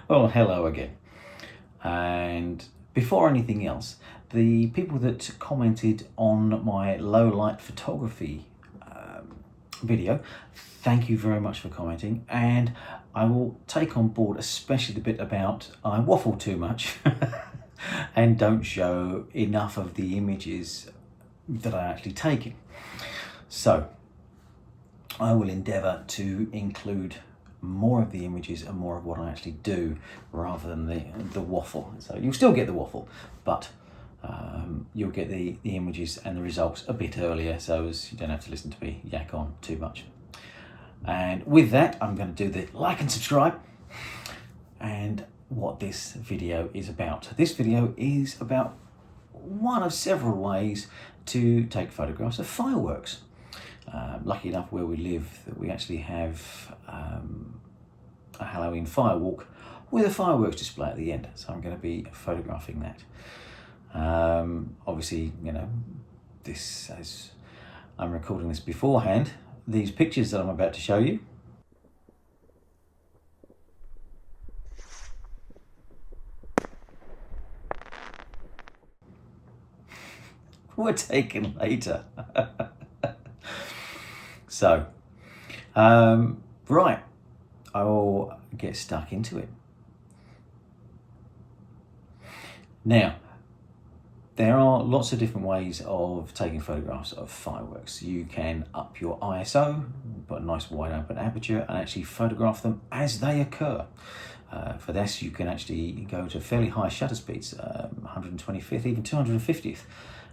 Well, hello again. And before anything else, the people that commented on my low light photography video, thank you very much for commenting. And I will take on board especially the bit about I waffle too much and don't show enough of the images that I'm actually taking. So I will endeavour to include more of the images and more of what I actually do rather than the waffle. So you'll still get the waffle, but you'll get the images and the results a bit earlier, so as you don't have to listen to me yak on too much. And with that, I'm going to do the like and subscribe and what this video is about. This video is about one of several ways to take photographs of fireworks. Lucky enough where we live that we actually have a Halloween firewalk with a fireworks display at the end, so I'm going to be photographing that. Obviously, you know, this, as I'm recording this beforehand, these pictures that I'm about to show you were taken later. So, right, I will get stuck into it. Now, there are lots of different ways of taking photographs of fireworks. You can up your ISO, put a nice wide open aperture and actually photograph them as they occur. For this, you can actually go to fairly high shutter speeds, 125th, even 250th,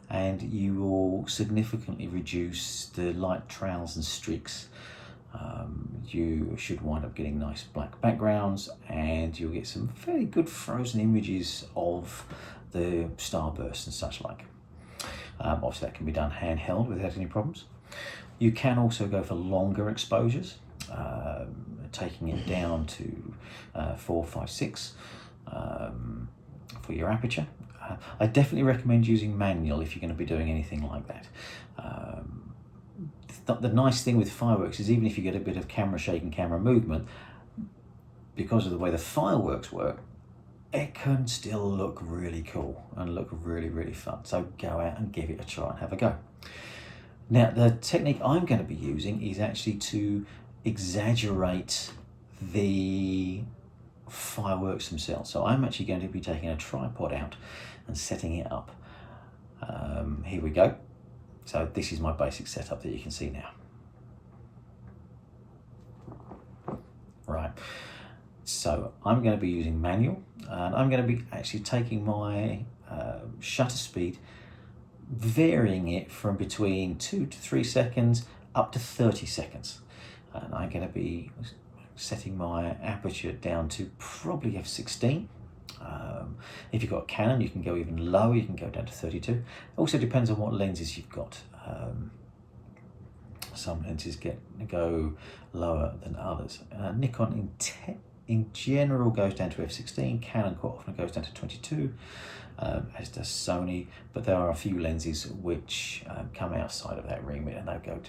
and you will significantly reduce the light trails and streaks. You should wind up getting nice black backgrounds, and you'll get some fairly good frozen images of the starbursts and such like. Obviously that can be done handheld without any problems. You can also go for longer exposures, taking it down to 4, 5, 6 for your aperture. I definitely recommend using manual if you're going to be doing anything like that. The nice thing with fireworks is even if you get a bit of camera shake and camera movement, because of the way the fireworks work, it can still look really cool and look really, really fun. So go out and give it a try and have a go. Now, the technique I'm going to be using is actually to exaggerate the fireworks themselves. So I'm actually going to be taking a tripod out and setting it up. Here we go. So this is my basic setup that you can see now. Right. So I'm going to be using manual, and I'm going to be actually taking my shutter speed, varying it from between 2 to 3 seconds up to 30 seconds. And I'm going to be setting my aperture down to probably f16. If you've got a Canon, you can go even lower, you can go down to 32. It also depends on what lenses you've got. Some lenses go lower than others. Nikon in general goes down to f16, Canon quite often goes down to 22, as does Sony, but there are a few lenses which come outside of that remit, and they'll go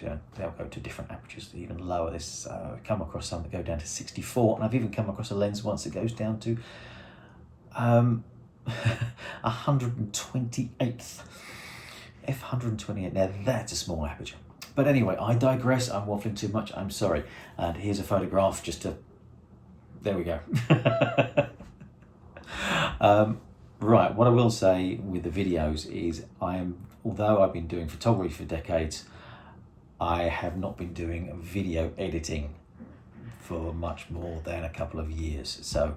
to different apertures, even lower. This come across some that go down to 64, and I've even come across a lens once that goes down to 128th, f128. Now that's a small aperture. But anyway, I digress. I'm waffling too much. I'm sorry. And here's a photograph just to. There we go. Right. What I will say with the videos is although I've been doing photography for decades, I have not been doing video editing for much more than a couple of years. So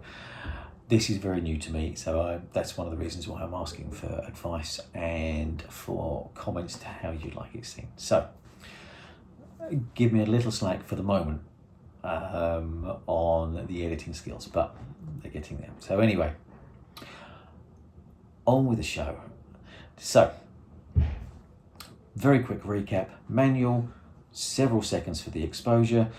this is very new to me, so that's one of the reasons why I'm asking for advice and for comments to how you'd like it seen. So give me a little slack for the moment on the editing skills, but they're getting there. So anyway, on with the show. So very quick recap: manual, several seconds for the exposure,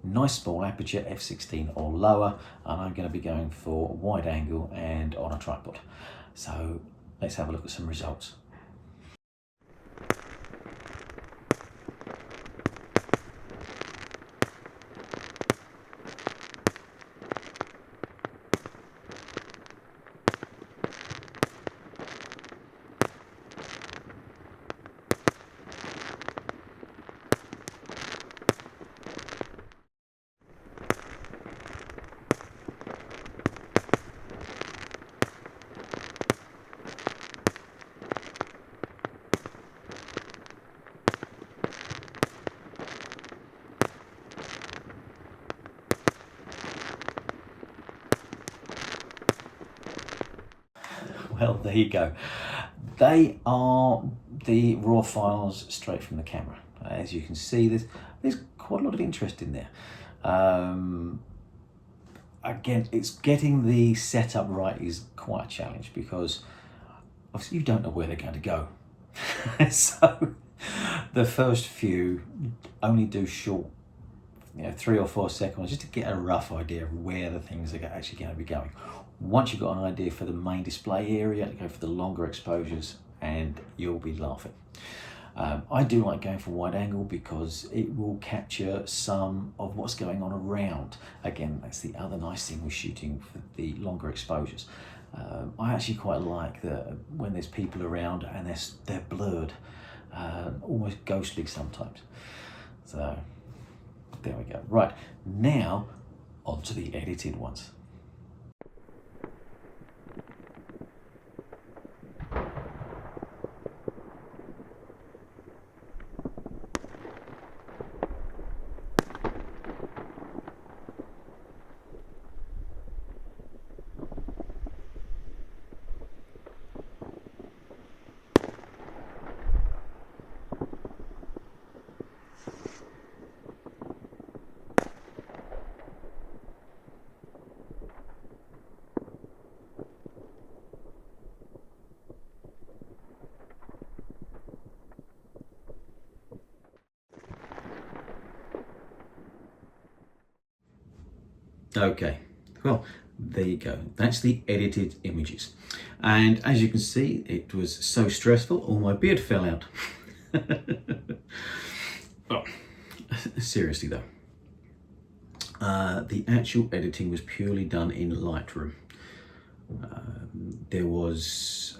nice small aperture, f16 or lower, and I'm going to be going for wide angle and on a tripod. So let's have a look at some results. Well, there you go. They are the raw files straight from the camera. As you can see, there's quite a lot of interest in there. Again, it's getting the setup right is quite a challenge because obviously you don't know where they're going to go. So the first few only do short, 3 or 4 seconds, just to get a rough idea of where the things are actually going to be going. Once you've got an idea for the main display area, go for the longer exposures and you'll be laughing. I do like going for wide angle because it will capture some of what's going on around. Again, that's the other nice thing with shooting for the longer exposures. I actually quite like when there's people around and they're blurred, almost ghostly sometimes. So there we go. Right, now onto the edited ones. Okay, well, there you go. That's the edited images. And as you can see, it was so stressful, all my beard fell out. Oh, seriously though, the actual editing was purely done in Lightroom. There was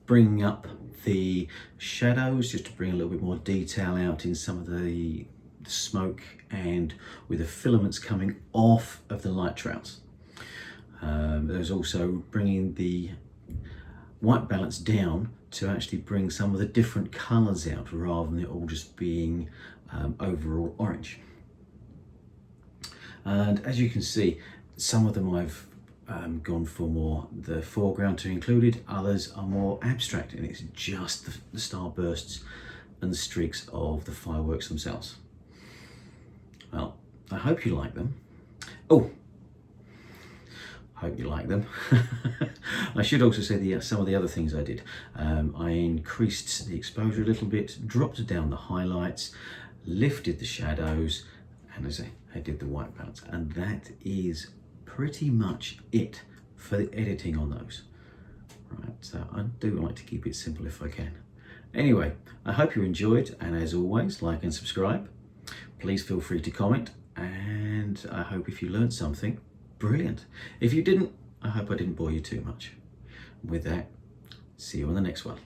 bringing up the shadows just to bring a little bit more detail out in some of the smoke and with the filaments coming off of the light trails. There's also bringing the white balance down to actually bring some of the different colors out rather than it all just being overall orange. And as you can see, some of them I've gone for more the foreground to included, others are more abstract and it's just the starbursts and the streaks of the fireworks themselves. Well, I hope you like them. Oh, hope you like them. I should also say some of the other things I did. I increased the exposure a little bit, dropped down the highlights, lifted the shadows, and as I did the white balance. And that is pretty much it for the editing on those. Right, so I do like to keep it simple if I can. Anyway, I hope you enjoyed, and as always, like and subscribe. Please feel free to comment, and I hope if you learned something, brilliant. If you didn't, I hope I didn't bore you too much. With that, see you on the next one.